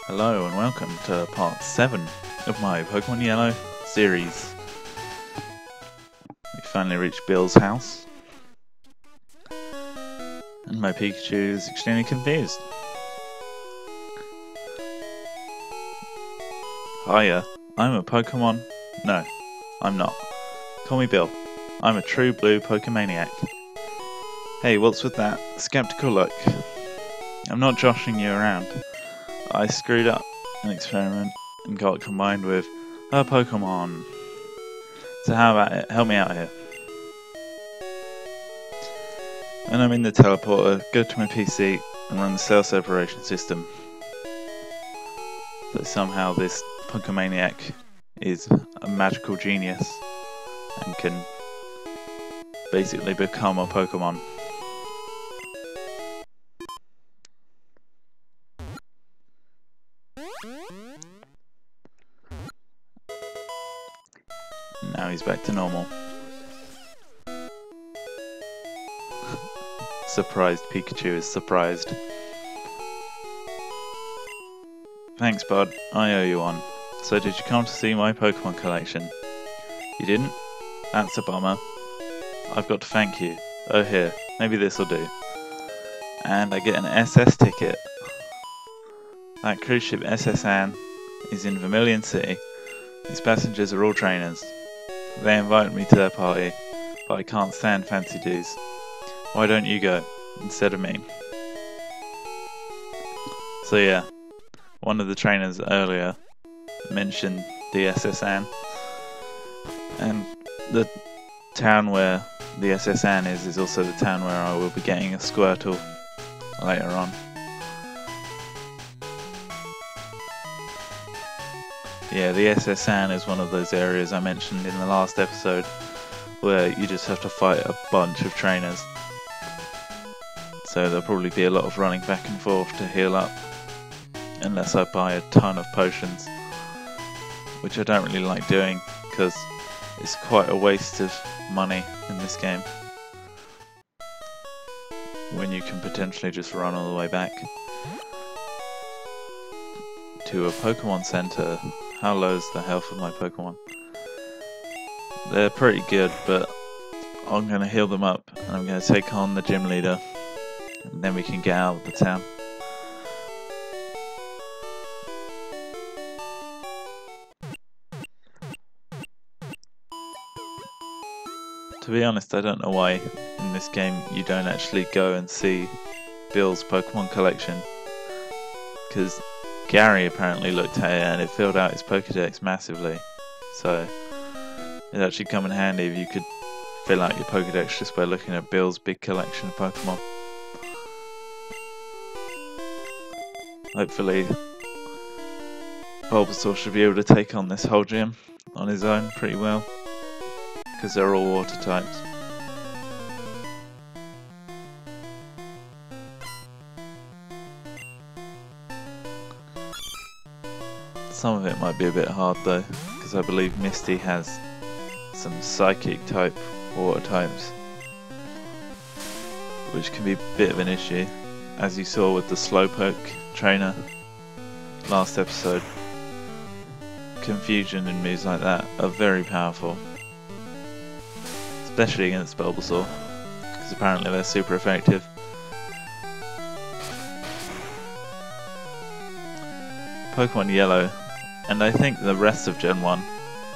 Hello and welcome to part 7 of my Pokemon Yellow series. We finally reached Bill's house, and my Pikachu is extremely confused. Hiya, I'm a Pokemon... No, I'm not. Call me Bill. I'm a true blue Pokemaniac. Hey, what's with that skeptical look? I'm not joshing you around. I screwed up an experiment and got combined with a Pokemon. So how about it? Help me out here. When I'm in the teleporter, go to my PC and run the cell separation system. So somehow this Pokemaniac is a magical genius and can basically become a Pokemon. Now he's back to normal. Surprised Pikachu is surprised. Thanks, bud. I owe you one. So did you come to see my Pokemon collection? You didn't? That's a bummer. I've got to thank you. Oh here, maybe this'll do. And I get an SS ticket. That cruise ship SS Anne is in Vermilion City. Its passengers are all trainers. They invited me to their party, but I can't stand fancy dues. Why don't you go, instead of me? So yeah, one of the trainers earlier mentioned the SS Anne, and the town where the SS Anne is also the town where I will be getting a Squirtle later on. Yeah, the SS Anne is one of those areas I mentioned in the last episode where you just have to fight a bunch of trainers. So there'll probably be a lot of running back and forth to heal up, unless I buy a ton of potions, which I don't really like doing because it's quite a waste of money in this game when you can potentially just run all the way back to a Pokemon Center. How low is the health of my Pokemon? They're pretty good, but I'm going to heal them up and I'm going to take on the gym leader and then we can get out of the town. To be honest, I don't know why in this game you don't actually go and see Bill's Pokemon collection, because Gary apparently looked at it and it filled out his Pokédex massively, so it'd actually come in handy if you could fill out your Pokédex just by looking at Bill's big collection of Pokemon. Hopefully Bulbasaur should be able to take on this whole gym on his own pretty well, because they're all water types. Some of it might be a bit hard though, because I believe Misty has some psychic type water types, which can be a bit of an issue, as you saw with the Slowpoke trainer last episode. Confusion and moves like that are very powerful, especially against Bulbasaur, because apparently they're super effective. Pokemon Yellow, and I think the rest of Gen 1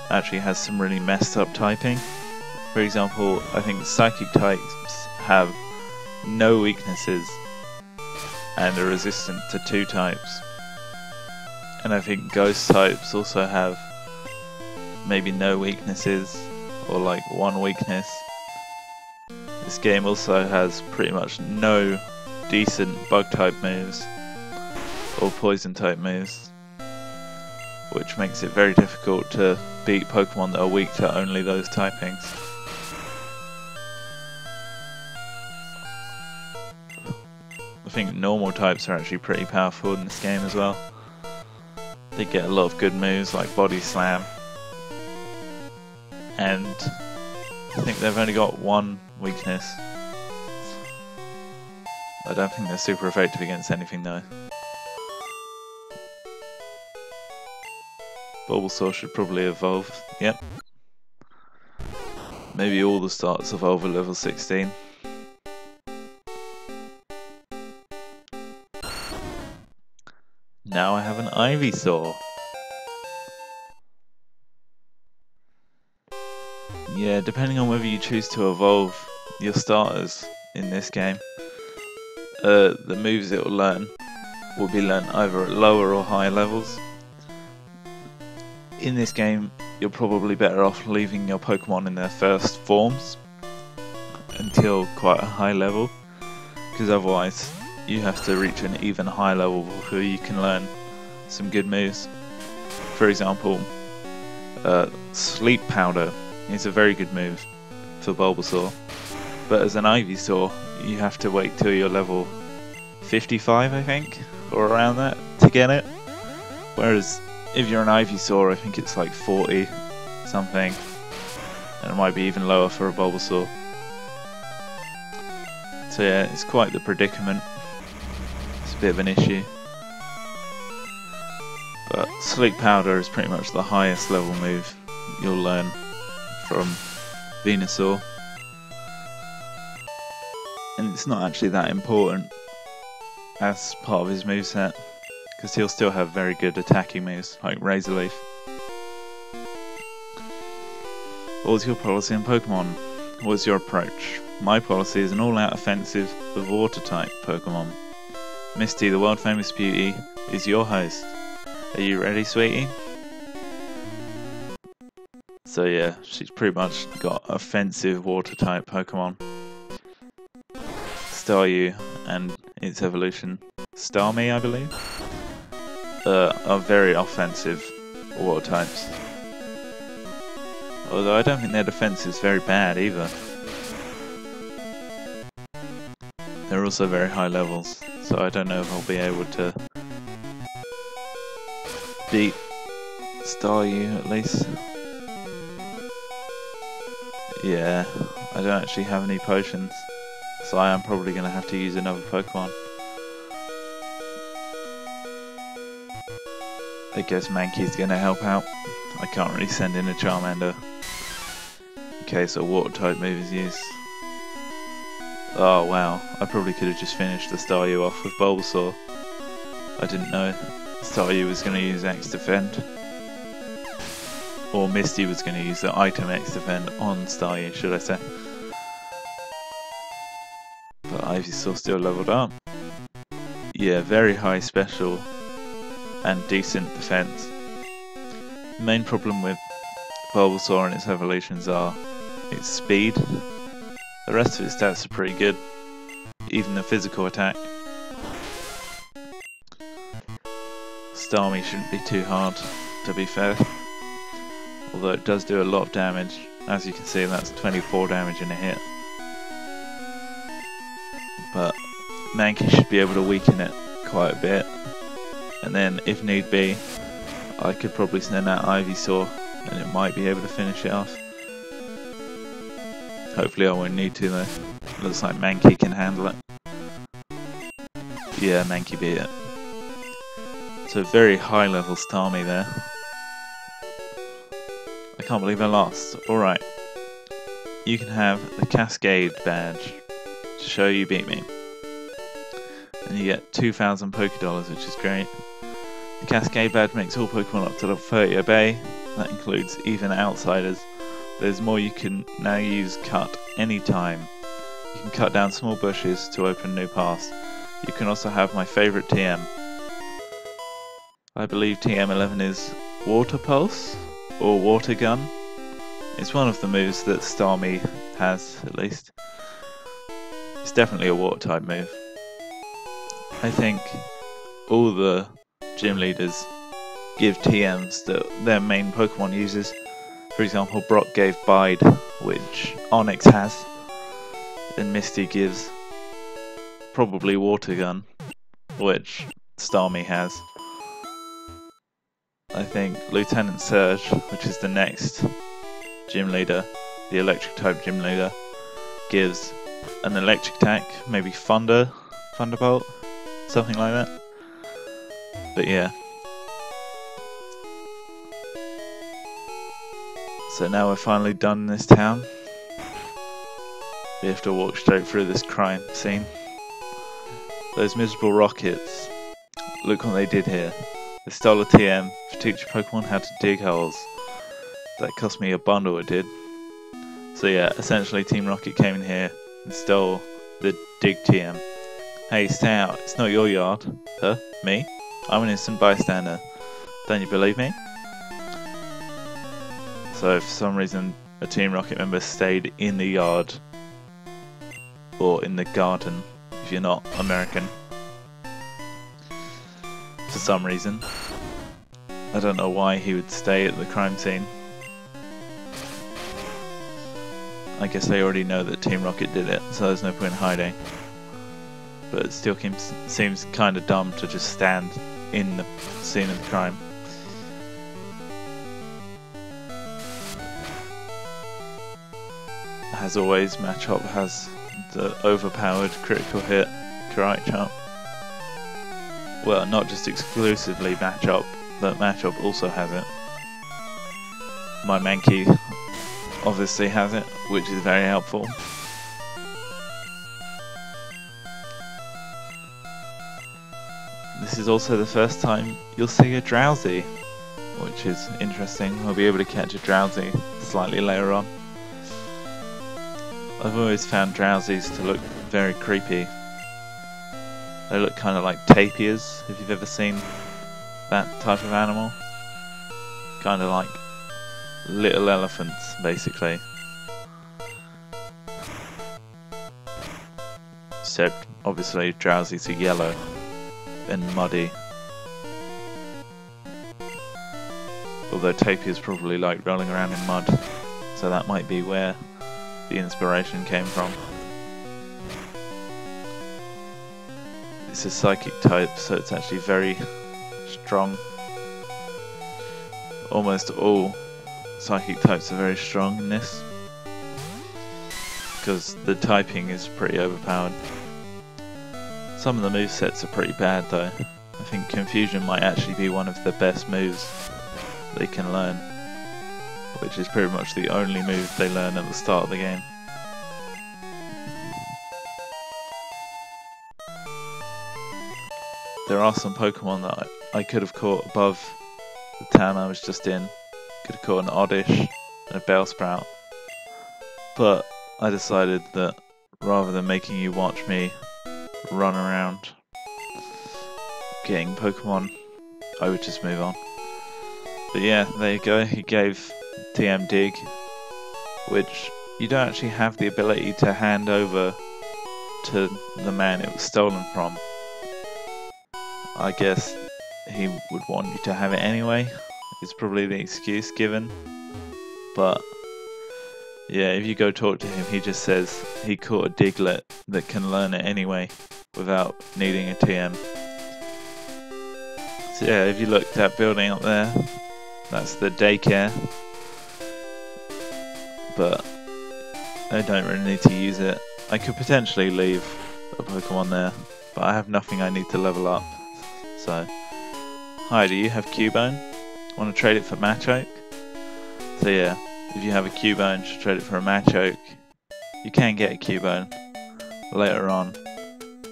actually has some really messed up typing. For example, I think Psychic types have no weaknesses and are resistant to 2 types. And I think Ghost types also have maybe no weaknesses, or like 1 weakness. This game also has pretty much no decent Bug type moves or Poison type moves, which makes it very difficult to beat Pokemon that are weak to only those typings. I think normal types are actually pretty powerful in this game as well. They get a lot of good moves like Body Slam, and I think they've only got 1 weakness. I don't think they're super effective against anything though. Bulbasaur should probably evolve. Yep. Maybe all the starts evolve at level 16. Now I have an Ivysaur. Yeah, depending on whether you choose to evolve your starters in this game, the moves it will be learnt either at lower or higher levels. In this game, you're probably better off leaving your Pokemon in their first forms until quite a high level, because otherwise you have to reach an even higher level before you can learn some good moves. For example, Sleep Powder is a very good move for Bulbasaur, but as an Ivysaur you have to wait till you're level 55, I think, or around that, to get it. Whereas if you're an Ivysaur, I think it's like 40 something, and it might be even lower for a Bulbasaur. So yeah, it's quite the predicament. It's a bit of an issue. But Sleep Powder is pretty much the highest level move you'll learn from Venusaur. And it's not actually that important as part of his moveset, because he'll still have very good attacking moves, like Razor Leaf. What's your policy in Pokemon? What's your approach? My policy is an all-out offensive with Water-type Pokemon. Misty, the world-famous beauty, is your host. Are you ready, sweetie? So yeah, she's pretty much got offensive Water-type Pokemon. Staryu and its evolution, Starmie, I believe, are very offensive Water types. Although I don't think their defense is very bad either. They're also very high levels, so I don't know if I'll be able to beat Staryu at least. Yeah, I don't actually have any potions, so I am probably going to have to use another Pokemon. I guess Mankey's going to help out. I can't really send in a Charmander in case a water type move is used. Oh wow, I probably could have just finished the Staryu off with Bulbasaur. I didn't know Staryu was going to use X-Defend. Or Misty was going to use the item X-Defend on Staryu, should I say. But Ivysaur still leveled up. Yeah, very high special and decent defense. The main problem with Bulbasaur and its evolutions are its speed. The rest of its stats are pretty good, even the physical attack. Starmie shouldn't be too hard, to be fair. Although it does do a lot of damage. As you can see, that's 24 damage in a hit. But Mankey should be able to weaken it quite a bit. And then, if need be, I could probably send out Ivysaur and it might be able to finish it off. Hopefully I won't need to though. Looks like Mankey can handle it. Yeah, Mankey beat it. So very high level Starmie there. I can't believe I lost. Alright. You can have the Cascade badge to show you beat me. And you get 2,000 Pokédollars, which is great. The Cascade badge makes all Pokemon up to level 30 obey. That includes even outsiders. There's more you can now use Cut anytime. You can cut down small bushes to open new paths. You can also have my favourite TM. I believe TM11 is Water Pulse or Water Gun. It's one of the moves that Starmie has, at least. It's definitely a water type move. I think all the gym leaders give TMs that their main Pokemon uses. For example, Brock gave Bide, which Onyx has, and Misty gives probably Water Gun, which Starmie has. I think Lieutenant Surge, which is the next gym leader, the electric type gym leader, gives an electric attack, maybe Thunderbolt, something like that. But yeah. So now we're finally done in this town. We have to walk straight through this crime scene. Those miserable rockets. Look what they did here. They stole a TM to teach Pokemon how to dig holes. That cost me a bundle, it did. So yeah, essentially Team Rocket came in here and stole the dig TM. Hey, stay out. It's not your yard. Huh? Me? I'm an innocent bystander. Don't you believe me? So for some reason a Team Rocket member stayed in the yard. Or in the garden, if you're not American. For some reason. I don't know why he would stay at the crime scene. I guess they already know that Team Rocket did it, so there's no point in hiding. But it still seems kind of dumb to just stand in the scene of the crime. As always, Machop has the overpowered critical hit Karate Chop. Well, not just exclusively Machop, but Machop also has it. My Mankey obviously has it, which is very helpful. This is also the first time you'll see a Drowsy, which is interesting. We'll be able to catch a Drowsy slightly later on. I've always found Drowsies to look very creepy. They look kind of like tapirs, if you've ever seen that type of animal. Kind of like little elephants, basically. Except, obviously, Drowsies are yellow and muddy. Although tapirs probably like rolling around in mud, so that might be where the inspiration came from. It's a psychic type, so it's actually very strong. Almost all psychic types are very strong in this, because the typing is pretty overpowered. Some of the movesets are pretty bad though. I think Confusion might actually be one of the best moves they can learn, which is pretty much the only move they learn at the start of the game. There are some Pokemon that I could have caught above the town I was just in. Could have caught an Oddish and a Bellsprout. But I decided that rather than making you watch me run around getting Pokemon, I would just move on. But yeah, there you go. He gave TM Dig, which you don't actually have the ability to hand over to the man it was stolen from. I guess he would want you to have it anyway. It's probably the excuse given. But yeah, if you go talk to him, he just says he caught a Diglett that can learn it anyway without needing a TM. So yeah, if you look at that building up there, that's the daycare. But I don't really need to use it. I could potentially leave a Pokemon there, but I have nothing I need to level up. So, hi, do you have Cubone? Want to trade it for Machoke? So yeah, if you have a Cubone, should trade it for a Machoke. You can get a Cubone later on,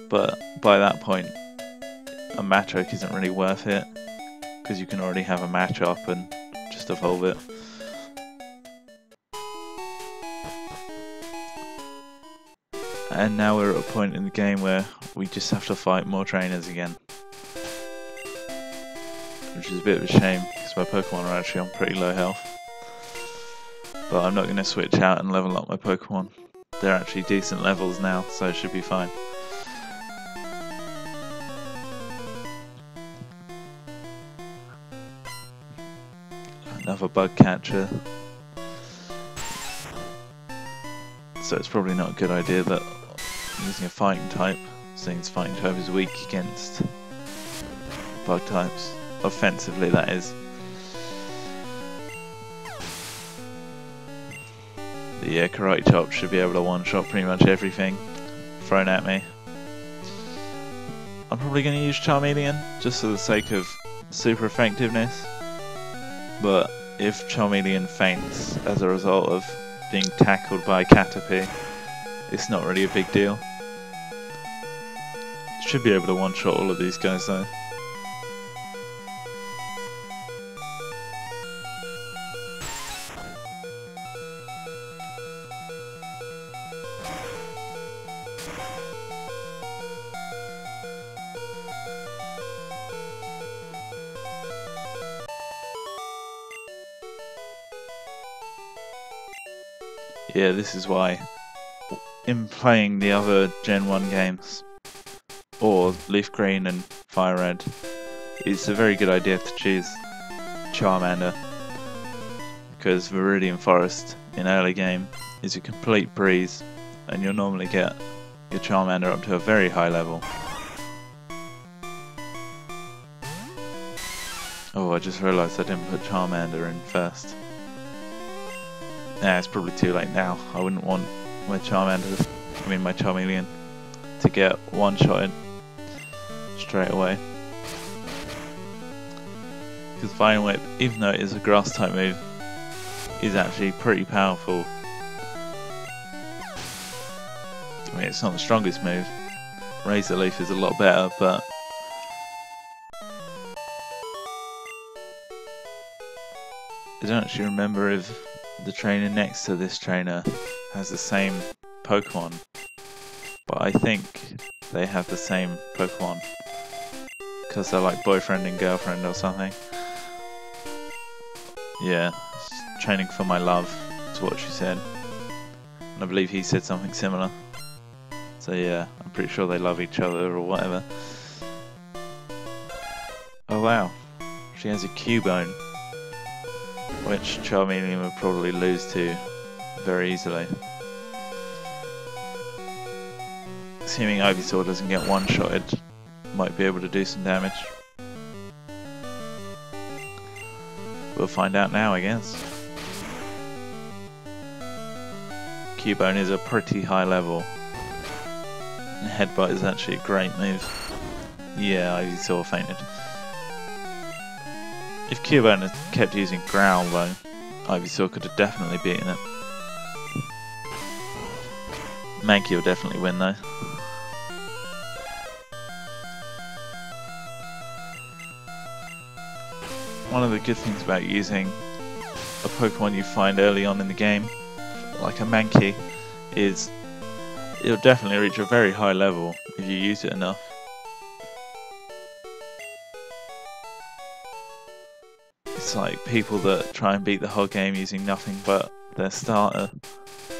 but by that point, a Machoke isn't really worth it, because you can already have a Machop and just evolve it. And now we're at a point in the game where we just have to fight more trainers again. Which is a bit of a shame, because my Pokemon are actually on pretty low health. But I'm not going to switch out and level up my Pokemon. They're actually decent levels now, so it should be fine. Another bug catcher. So it's probably not a good idea that I'm using a fighting type, since fighting type is weak against bug types. Offensively, that is. But yeah, Karate Chop should be able to one-shot pretty much everything thrown at me. I'm probably going to use Charmeleon, just for the sake of super effectiveness. But if Charmeleon faints as a result of being tackled by Caterpie, it's not really a big deal. Should be able to one-shot all of these guys though. Yeah, this is why in playing the other Gen 1 games, or Leaf Green and Fire Red, it's a very good idea to choose Charmander, because Viridian Forest in early game is a complete breeze, and you'll normally get your Charmander up to a very high level. Oh, I just realised I didn't put Charmander in first. Nah, it's probably too late now. I wouldn't want my my Charmeleon to get one-shotted straight away. Because Vine Whip, even though it is a grass type move, is actually pretty powerful. I mean, it's not the strongest move. Razor Leaf is a lot better, but I don't actually remember if the trainer next to this trainer has the same Pokemon, but I think they have the same Pokemon because they're like boyfriend and girlfriend or something. Yeah, training for my love is what she said, and I believe he said something similar. So yeah, I'm pretty sure they love each other or whatever. Oh wow, she has a Cubone, which Charmeleon would probably lose to very easily. Assuming Ivysaur doesn't get one-shotted, might be able to do some damage. We'll find out now, I guess. Cubone is a pretty high level, and Headbutt is actually a great move. Yeah, Ivysaur fainted. If Cubone had kept using Growl though, Ivysaur could have definitely beaten it. Mankey will definitely win though. One of the good things about using a Pokemon you find early on in the game, like a Mankey, is it'll definitely reach a very high level if you use it enough. It's like people that try and beat the whole game using nothing but their starter.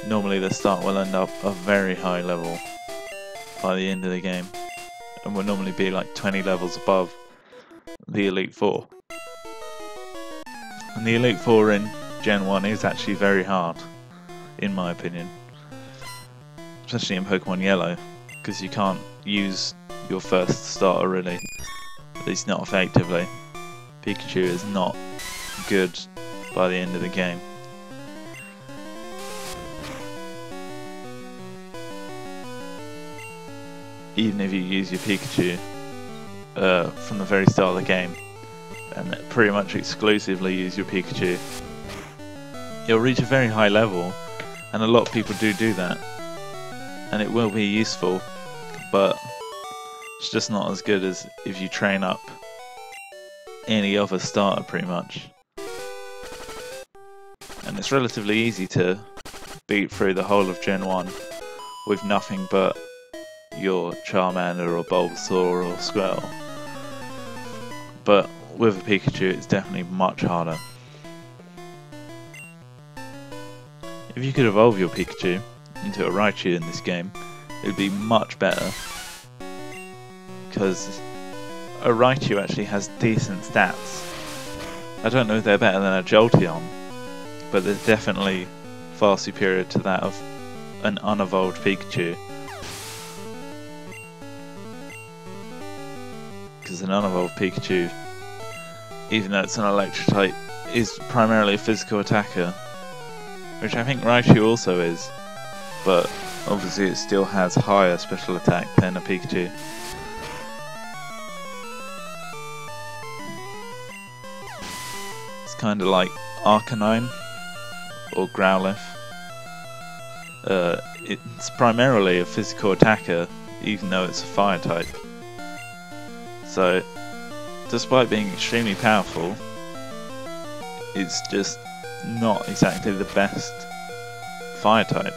Normally their start will end up a very high level by the end of the game, and will normally be like 20 levels above the Elite Four. And the Elite Four in Gen 1 is actually very hard, in my opinion. Especially in Pokemon Yellow, because you can't use your first starter really, at least not effectively. Pikachu is not good by the end of the game. Even if you use your Pikachu from the very start of the game, and pretty much exclusively use your Pikachu, you'll reach a very high level, and a lot of people do that, and it will be useful, but it's just not as good as if you train up any other starter pretty much. And it's relatively easy to beat through the whole of Gen 1 with nothing but your Charmander or Bulbasaur or Squirtle. But with a Pikachu it's definitely much harder. If you could evolve your Pikachu into a Raichu in this game, it would be much better, because a Raichu actually has decent stats. I don't know if they're better than a Jolteon, but they're definitely far superior to that of an unevolved Pikachu. Because an unevolved Pikachu, even though it's an electric type, is primarily a physical attacker, which I think Raichu also is, but obviously it still has higher special attack than a Pikachu. kind of like Arcanine or Growlithe. It's primarily a physical attacker, even though it's a fire type. So, despite being extremely powerful, it's just not exactly the best fire type,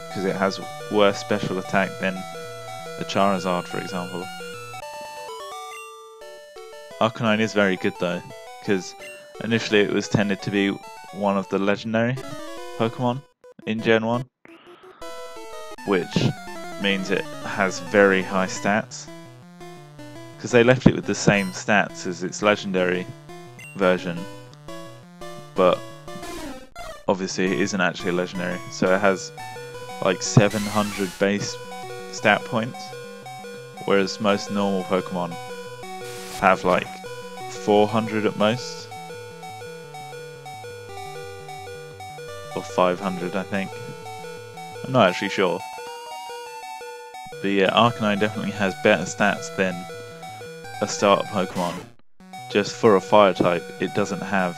because it has worse special attack than a Charizard, for example. Arcanine is very good though, because initially it was tended to be one of the legendary Pokemon in Gen 1, which means it has very high stats, because they left it with the same stats as its legendary version, but obviously it isn't actually legendary, so it has like 700 base stat points, whereas most normal Pokemon have like 400 at most, or 500 I think. I'm not actually sure. But yeah, Arcanine definitely has better stats than a starter Pokemon. Just for a fire type, it doesn't have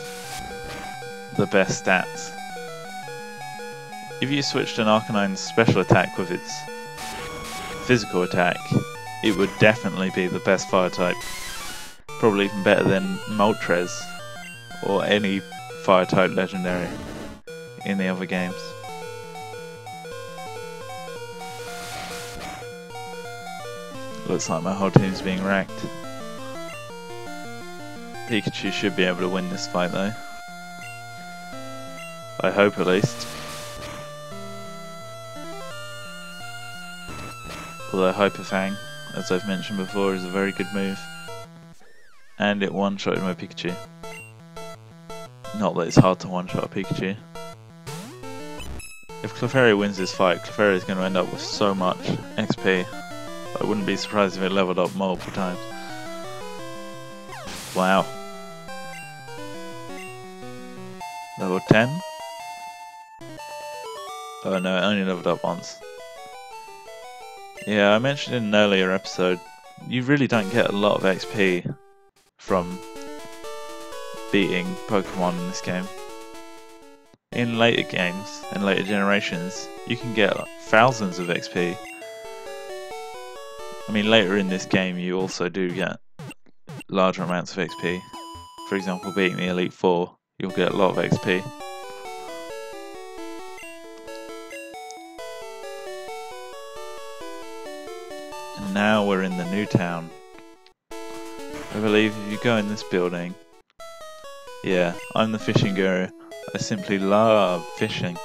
the best stats. If you switched an Arcanine's special attack with its physical attack, it would definitely be the best fire type. Probably even better than Moltres or any fire type legendary in the other games. Looks like my whole team's being wrecked. Pikachu should be able to win this fight though. I hope at least. Although Hyper Fang, as I've mentioned before, is a very good move. And it one-shotted my Pikachu. Not that it's hard to one-shot a Pikachu. If Clefairy wins this fight, Clefairy is going to end up with so much XP. I wouldn't be surprised if it leveled up multiple times. Wow. Level 10? Oh no, it only leveled up once. Yeah, I mentioned in an earlier episode, you really don't get a lot of XP from beating Pokemon in this game. In later games and later generations, you can get thousands of XP. I mean, later in this game you also do get larger amounts of XP. For example, beating the Elite Four, you'll get a lot of XP. And now we're in the new town. I believe if you go in this building... Yeah, I'm the fishing guru. I simply love fishing.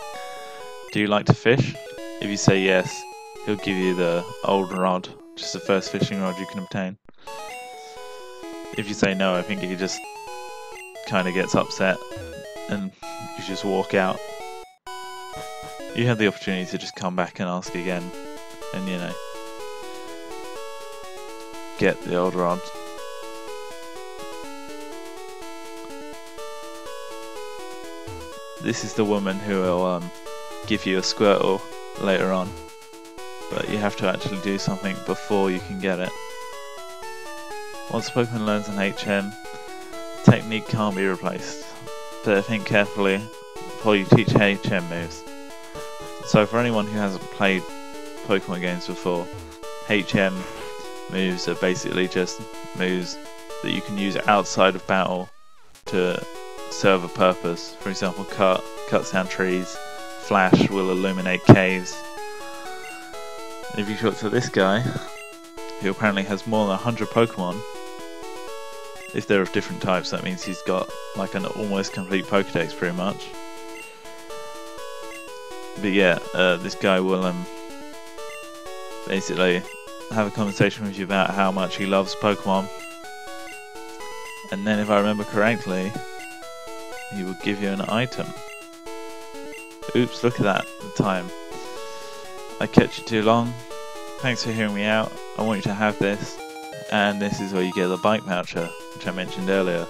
Do you like to fish? If you say yes, he'll give you the old rod, which is the first fishing rod you can obtain. If you say no, I think he just kind of gets upset and you just walk out. You have the opportunity to just come back and ask again and, you know, get the old rod. This is the woman who will give you a Squirtle later on, but you have to actually do something before you can get it. Once a Pokemon learns an HM, the technique can't be replaced, but think carefully before you teach HM moves. So for anyone who hasn't played Pokemon games before, HM moves are basically just moves that you can use outside of battle to serve a purpose. For example, cuts down trees, Flash will illuminate caves. And if you talk to this guy, who apparently has more than 100 Pokemon, if they're of different types, that means he's got like an almost complete Pokedex pretty much. But yeah, this guy will basically have a conversation with you about how much he loves Pokemon, and then if I remember correctly, he will give you an item. Oops, look at that, the time. I kept you too long. Thanks for hearing me out. I want you to have this, and this is where you get the bike voucher, which I mentioned earlier.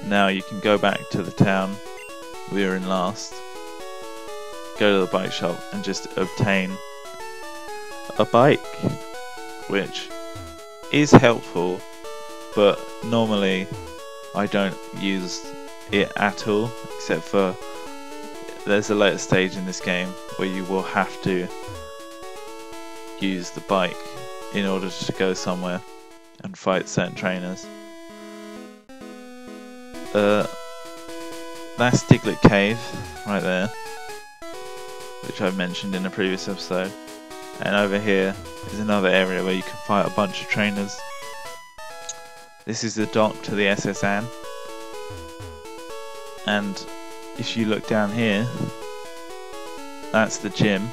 Now you can go back to the town we were in last, go to the bike shop and just obtain a bike, which is helpful, but normally I don't use it at all, except for there's a later stage in this game where you will have to use the bike in order to go somewhere and fight certain trainers. That's Diglett Cave right there, which I've mentioned in a previous episode. And over here is another area where you can fight a bunch of trainers. This is the dock to the SS Anne. And if you look down here, that's the gym,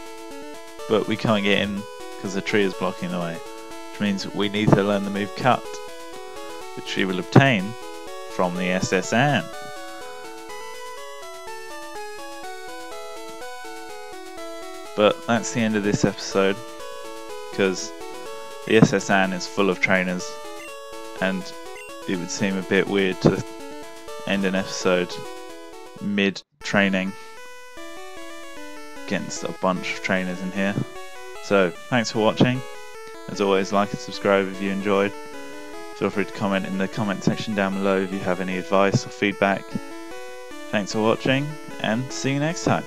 but we can't get in because the tree is blocking the way, which means we need to learn the move Cut, which we will obtain from the SS Anne. But that's the end of this episode, because the SS Anne is full of trainers, and it would seem a bit weird to end an episode mid-training against a bunch of trainers in here. So, thanks for watching. As always, like and subscribe if you enjoyed. Feel free to comment in the comment section down below if you have any advice or feedback. Thanks for watching, and see you next time.